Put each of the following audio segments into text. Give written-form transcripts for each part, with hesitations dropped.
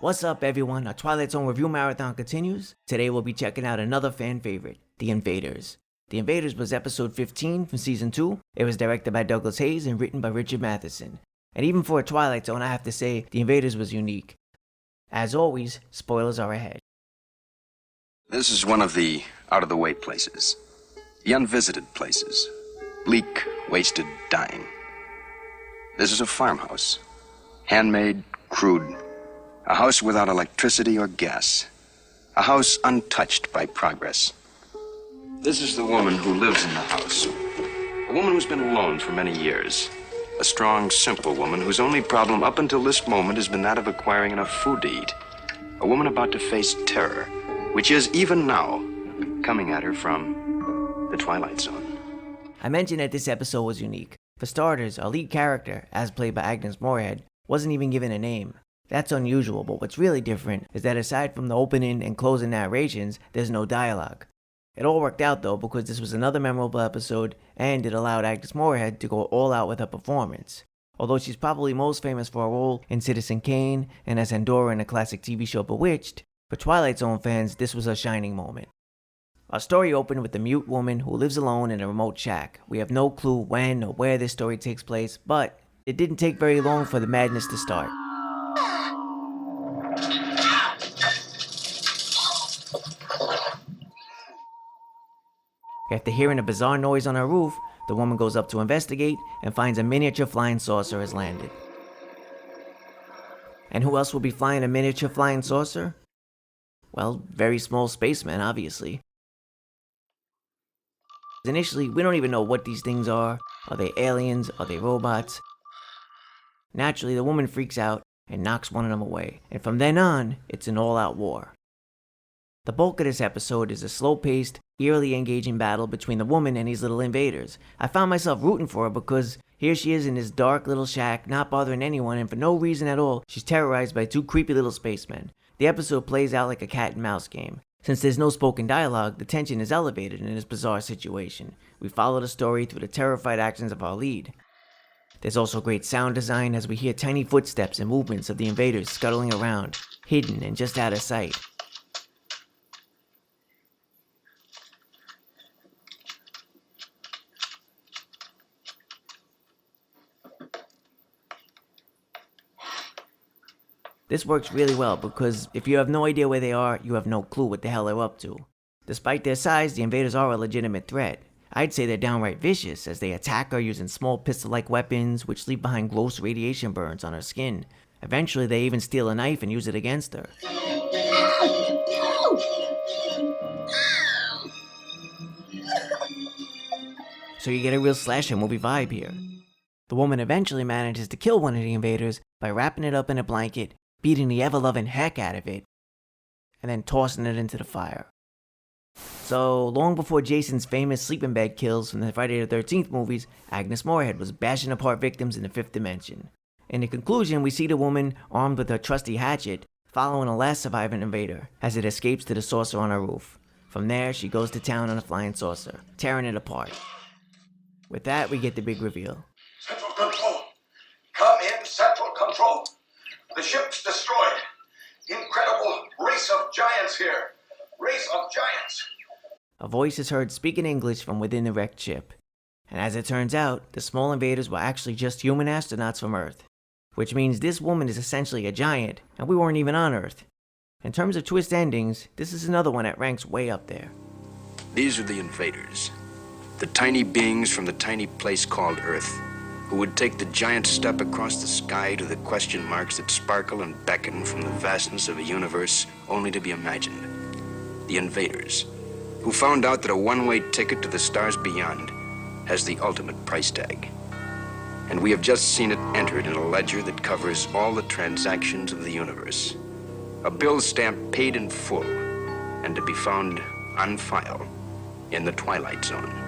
What's up, everyone? Our Twilight Zone review marathon continues. Today we'll be checking out another fan favorite, The Invaders. The Invaders was episode 15 from season 2. It was directed by Douglas Hayes and written by Richard Matheson. And even for a Twilight Zone, I have to say, The Invaders was unique. As always, spoilers are ahead. This is one of the out-of-the-way places. The unvisited places. Bleak, wasted, dying. This is a farmhouse. Handmade, crude. A house without electricity or gas. A house untouched by progress. This is the woman who lives in the house. A woman who's been alone for many years. A strong, simple woman whose only problem up until this moment has been that of acquiring enough food to eat. A woman about to face terror, which is, even now, coming at her from the Twilight Zone. I mentioned that this episode was unique. For starters, our lead character, as played by Agnes Moorehead, wasn't even given a name. That's unusual, but what's really different is that aside from the opening and closing narrations, there's no dialogue. It all worked out though, because this was another memorable episode, and it allowed Agnes Moorehead to go all out with her performance. Although she's probably most famous for her role in Citizen Kane and as Endora in the classic TV show Bewitched, for Twilight Zone fans, this was a shining moment. Our story opened with a mute woman who lives alone in a remote shack. We have no clue when or where this story takes place, but it didn't take very long for the madness to start. After hearing a bizarre noise on her roof, the woman goes up to investigate and finds a miniature flying saucer has landed. And who else will be flying a miniature flying saucer? Well, very small spacemen, obviously. Initially, we don't even know what these things are. Are they aliens? Are they robots? Naturally, the woman freaks out and knocks one of them away. And from then on, it's an all-out war. The bulk of this episode is a slow-paced, eerily engaging battle between the woman and these little invaders. I found myself rooting for her because here she is in this dark little shack, not bothering anyone, and for no reason at all, she's terrorized by two creepy little spacemen. The episode plays out like a cat and mouse game. Since there's no spoken dialogue, the tension is elevated in this bizarre situation. We follow the story through the terrified actions of our lead. There's also great sound design as we hear tiny footsteps and movements of the invaders scuttling around, hidden and just out of sight. This works really well because if you have no idea where they are, you have no clue what the hell they're up to. Despite their size, the invaders are a legitimate threat. I'd say they're downright vicious as they attack her using small pistol-like weapons which leave behind gross radiation burns on her skin. Eventually, they even steal a knife and use it against her. So you get a real slasher movie vibe here. The woman eventually manages to kill one of the invaders by wrapping it up in a blanket, beating the ever-loving heck out of it, and then tossing it into the fire. So, long before Jason's famous sleeping bag kills from the Friday the 13th movies, Agnes Moorehead was bashing apart victims in the fifth dimension. In the conclusion, we see the woman, armed with her trusty hatchet, following a last surviving invader, as it escapes to the saucer on her roof. From there, she goes to town on a flying saucer, tearing it apart. With that, we get the big reveal. Central Control! Come in, Central Control! The ship's destroyed. Incredible race of giants here. Race of giants. A voice is heard speaking English from within the wrecked ship. And as it turns out, the small invaders were actually just human astronauts from Earth. Which means this woman is essentially a giant, and we weren't even on Earth. In terms of twist endings, this is another one that ranks way up there. These are the invaders. The tiny beings from the tiny place called Earth, who would take the giant step across the sky to the question marks that sparkle and beckon from the vastness of a universe only to be imagined. The invaders, who found out that a one-way ticket to the stars beyond has the ultimate price tag. And we have just seen it entered in a ledger that covers all the transactions of the universe. A bill stamp paid in full, and to be found on file in the Twilight Zone.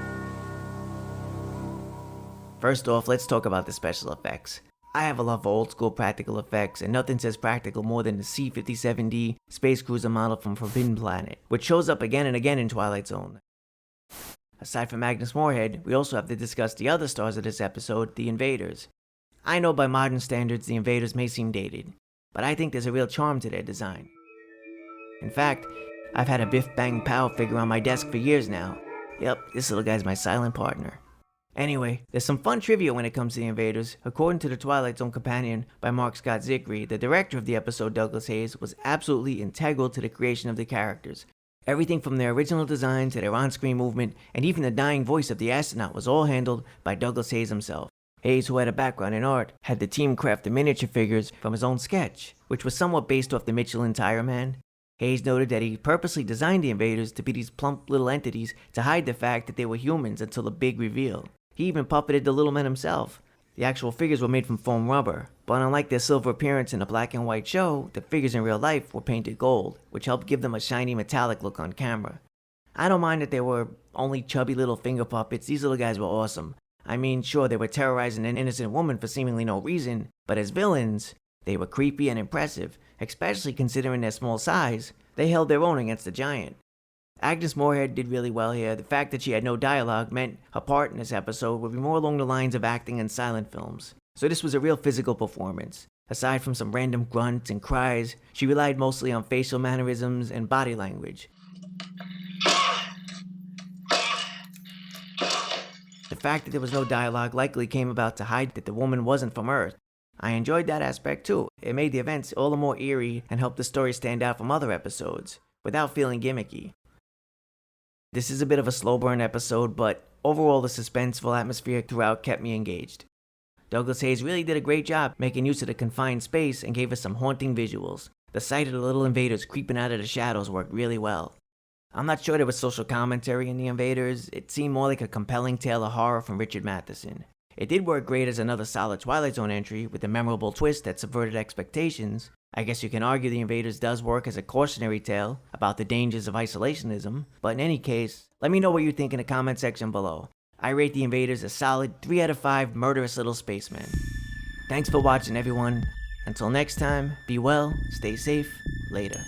First off, let's talk about the special effects. I have a love for old school practical effects, and nothing says practical more than the C-57D space cruiser model from Forbidden Planet, which shows up again and again in Twilight Zone. Aside from Agnes Moorehead, we also have to discuss the other stars of this episode, the Invaders. I know by modern standards the Invaders may seem dated, but I think there's a real charm to their design. In fact, I've had a Biff Bang Pow figure on my desk for years now. Yep, this little guy's my silent partner. Anyway, there's some fun trivia when it comes to the Invaders. According to the Twilight Zone Companion by Mark Scott Zickrey, the director of the episode, Douglas Hayes, was absolutely integral to the creation of the characters. Everything from their original design to their on-screen movement, and even the dying voice of the astronaut was all handled by Douglas Hayes himself. Hayes, who had a background in art, had the team craft the miniature figures from his own sketch, which was somewhat based off the Michelin Tire Man. Hayes noted that he purposely designed the Invaders to be these plump little entities to hide the fact that they were humans until the big reveal. He even puppeted the little men himself. The actual figures were made from foam rubber, but unlike their silver appearance in the black and white show, the figures in real life were painted gold, which helped give them a shiny metallic look on camera. I don't mind that they were only chubby little finger puppets. These little guys were awesome. I mean, sure, they were terrorizing an innocent woman for seemingly no reason, but as villains, they were creepy and impressive, especially considering their small size. They held their own against the giant. Agnes Moorehead did really well here. The fact that she had no dialogue meant her part in this episode would be more along the lines of acting in silent films. So this was a real physical performance. Aside from some random grunts and cries, she relied mostly on facial mannerisms and body language. The fact that there was no dialogue likely came about to hide that the woman wasn't from Earth. I enjoyed that aspect too. It made the events all the more eerie and helped the story stand out from other episodes, without feeling gimmicky. This is a bit of a slow burn episode, but overall the suspenseful atmosphere throughout kept me engaged. Douglas Hayes really did a great job making use of the confined space and gave us some haunting visuals. The sight of the little invaders creeping out of the shadows worked really well. I'm not sure there was social commentary in the Invaders. It seemed more like a compelling tale of horror from Richard Matheson. It did work great as another solid Twilight Zone entry with a memorable twist that subverted expectations. I guess you can argue The Invaders does work as a cautionary tale about the dangers of isolationism, but in any case, let me know what you think in the comment section below. I rate The Invaders a solid 3 out of 5 murderous little spacemen. Thanks for watching, everyone. Until next time, be well, stay safe, later.